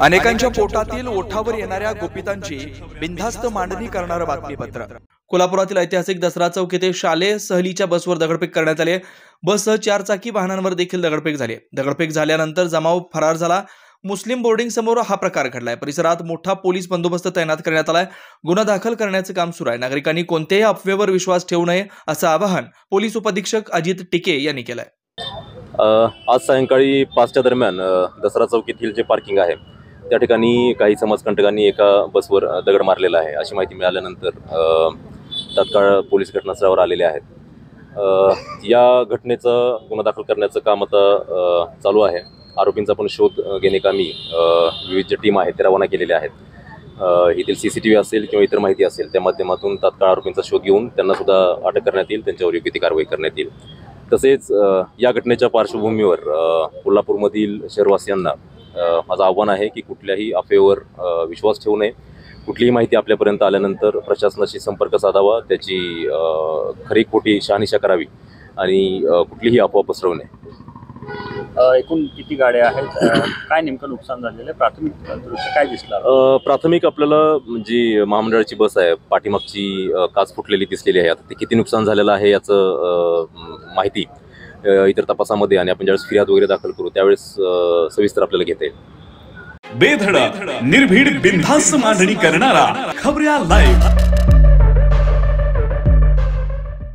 अनेकांच्या पोटातील ओठावर येणाऱ्या गुपितांची बिनधास्त मांडणी करणारं बातमीपत्र। कोल्हापुरातील ऐतिहासिक दसरा चौक येथे शालेय सहलीच्या बसवर दगडफेक करण्यात आली। बससह 4 चाकी वाहनांवर देखील दगडफेक झाली। दगडफेक झाल्यानंतर जमाव फरार झाला। मुस्लिम बोर्डिंग समोर हा प्रकार घडलाय। परिसरात मोठा पोलीस बंदोबस्त तैनात करण्यात आलाय। गुन्हा दाखल करण्याचे काम सुरू आहे। नागरिकांनी कोणत्याही अफवेवर विश्वास ठेवू नये असं आवाहन पोलीस उपाधीक्षक अजित टिके यांनी केलंय। आज सायंकाळी 5च्या दरम्यान दसरा चौक येथील जे पार्किंग आहे त्या ठिकाणी काही समाजकंटकांनी एका बसवर दगड मारलेला आहे अशी माहिती मिळाल्यानंतर तत्काळ पोलीस घटनास्थळावर आलेले आहेत। या घटनेचं गुन्हा दाखल करण्याचं काम आता चालू आहे। आरोपींचा पण शोध घेण्याकामी विविध जे टीम आहेत ते रवाना केलेले आहेत। येथील CCTV असेल किंवा इतर माहिती असेल त्या माध्यमातून तात्काळ आरोपींचा शोध घेऊन त्यांना सुद्धा अटक करण्यात येईल, त्यांच्यावर योग्य ती कारवाई करण्यात येईल। तसेच या घटनेच्या पार्श्वभूमीवर कोल्हापूरमधील शहरवासियांना माझं आव्हान आहे की कुठल्याही अफवेवर विश्वास ठेवू नये। कुठलीही माहिती आपल्यापर्यंत आल्यानंतर प्रशासनाशी संपर्क साधावा, त्याची खरी खोटी शहानिशा करावी आणि कुठलीही अफवा पसरवू नये। एकूण किती गाड्या आहेत, काय नेमकं नुकसान झालेलं आहे, प्राथमिक दृष्टी काय दिसलं? प्राथमिक आपल्याला जी महामंडळाची बस आहे पाठीमागची काच फुटलेली दिसलेली आहे। आता ते किती नुकसान झालेलं आहे याचं माहिती इतर तपासामध्ये आणि आपण ज्यावेळेस फिर्याद वगैरे दाखल करू त्यावेळेस सविस्तर आपल्याला घेता येईल। बेधडक निर्भीड बिनधास्त मांडणी करणारा खबऱ्या लाईव्ह।